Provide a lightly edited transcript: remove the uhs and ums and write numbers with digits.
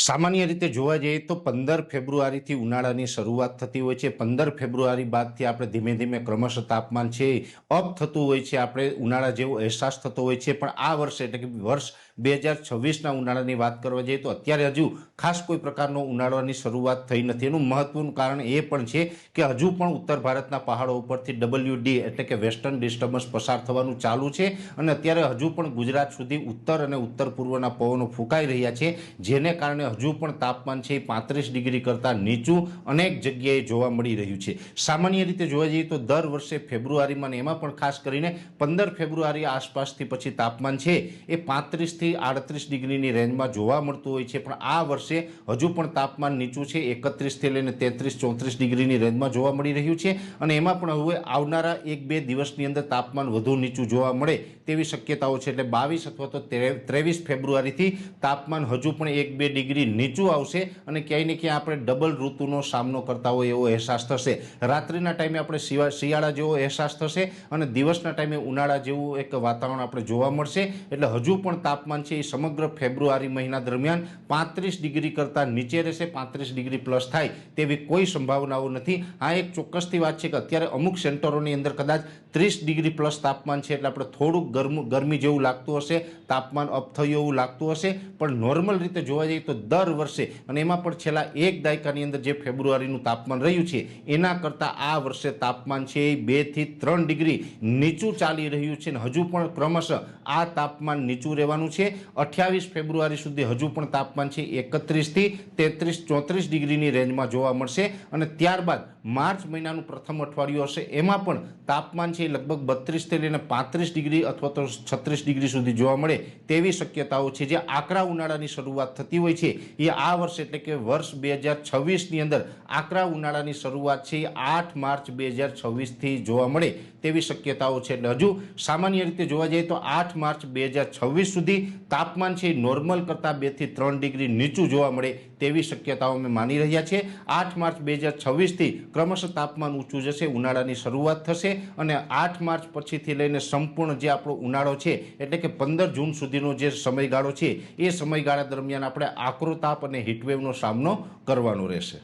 સામાન્ય રીતે જોવા જઈએ તો 15 ફેબ્રુઆરીથી ઉનાળાની શરૂઆત થતી હોય છે। 15 ફેબ્રુઆરી બાદથી આપણે ધીમે ધીમે ક્રમશઃ તાપમાન છે અપ થતું હોય છે, આપણે ઉનાળા જેવો અહેસાસ થતો હોય છે। પણ આ વર્ષે એટલે કે વર્ષ 2026ના ઉનાળાની વાત કરવા જઈએ તો અત્યારે હજુ ખાસ કોઈ પ્રકારનો ઉનાળાની શરૂઆત થઈ નથી। એનું મહત્વનું કારણ એ પણ છે કે હજુ પણ ઉત્તર ભારતના પહાડો ઉપરથી WD એટલે કે વેસ્ટર્ન ડિસ્ટર્બન્સ પસાર થવાનું ચાલુ છે અને અત્યારે હજુ પણ ગુજરાત સુધી ઉત્તર અને ઉત્તર પૂર્વના પવનો ફૂંકાઈ રહ્યા છે, જેને કારણે હજુ પણ તાપમાન છે 35 ડિગ્રી કરતાં નીચું અનેક જગ્યાએ જોવા મળી રહ્યું છે। સામાન્ય રીતે જોવા જઈએ તો દર વર્ષે ફેબ્રુઆરીમાં એમાં પણ ખાસ કરીને 15 ફેબ્રુઆરી આસપાસથી પછી તાપમાન છે એ 35 થી 38 ડિગ્રીની રેન્જમાં જોવા મળતું હોય છે, પણ આ વર્ષે હજુ પણ તાપમાન નીચું છે 31 થી લઈને 33-34 ડિગ્રીની રેન્જમાં જોવા મળી રહ્યું છે અને એમાં પણ હવે આવનારા 1-2 દિવસની અંદર તાપમાન વધુ નીચું જોવા મળે તેવી શક્યતાઓ છે। એટલે 22 અથવા તો 23 ફેબ્રુઆરીથી તાપમાન હજુ પણ 1-2 ડિગ્રી નીચું આવશે અને ક્યાંય ને ક્યાંય આપણે ડબલ ઋતુનો સામનો કરતા હોય એવો અહેસાસ થશે। રાત્રિના ટાઈમે આપણે શિયાળા જેવો અહેસાસ થશે અને દિવસના ટાઈમે ઉનાળા જેવું એક વાતાવરણ આપણે જોવા મળશે। એટલે હજુ પણ તાપમાન છે એ સમગ્ર ફેબ્રુઆરી મહિના દરમિયાન 35 ડિગ્રી કરતાં નીચે રહેશે, 35 ડિગ્રી પ્લસ થાય તેવી કોઈ સંભાવનાઓ નથી। આ એક ચોક્કસથી વાત છે કે અત્યારે અમુક સેન્ટરોની અંદર કદાચ 30 ડિગ્રી પ્લસ તાપમાન છે, એટલે આપણે થોડુંક ગરમી જેવું લાગતું હશે, તાપમાન અપ થયું એવું લાગતું હશે, પણ નોર્મલ રીતે જોવા જઈએ તો દર વર્ષે અને એમાં પણ છેલ્લા એક દાયકાની અંદર જે ફેબ્રુઆરીનું તાપમાન રહ્યું છે એના કરતાં આ વર્ષે તાપમાન છે એ 2 થી 3 ડિગ્રી નીચું ચાલી રહ્યું છે અને હજુ પણ ક્રમશઃ આ તાપમાન નીચું રહેવાનું છે। 28 ફેબ્રુઆરી સુધી હજુ પણ તાપમાન છે 31 થી 33-34 ડિગ્રીની રેન્જમાં જોવા મળશે અને ત્યારબાદ માર્ચ મહિનાનું પ્રથમ અઠવાડિયું હશે એમાં પણ તાપમાન છે લગભગ 32 થી લઈને 35 ડિગ્રી અથવા તો 36 ડિગ્રી સુધી જોવા મળે તેવી શક્યતાઓ છે। જે આકરા ઉનાળાની શરૂઆત થતી હોય છે એ આ વર્ષ એટલે કે વર્ષ 2026ની અંદર આકરા ઉનાળાની શરૂઆત છે 8 માર્ચ 2026થી જોવા મળે તેવી શક્યતાઓ છે। એટલે હજુ સામાન્ય રીતે જોવા જઈએ તો 8 માર્ચ 2026 સુધી તાપમાન છે નોર્મલ કરતાં 2 થી 3 ડિગ્રી નીચું જોવા મળે તેવી શક્યતાઓ અમે માની રહ્યા છીએ। 8 માર્ચ 2026થી ક્રમશઃ તાપમાન ઊંચું જશે, ઉનાળાની શરૂઆત થશે અને 8 માર્ચ પછીથી લઈને સંપૂર્ણ જે આપણો ઉનાળો છે એટલે કે 15 જૂન સુધીનો જે સમયગાળો છે એ સમયગાળા દરમિયાન આપણે આકરો તાપ અને હીટવેવનો સામનો કરવાનો રહેશે।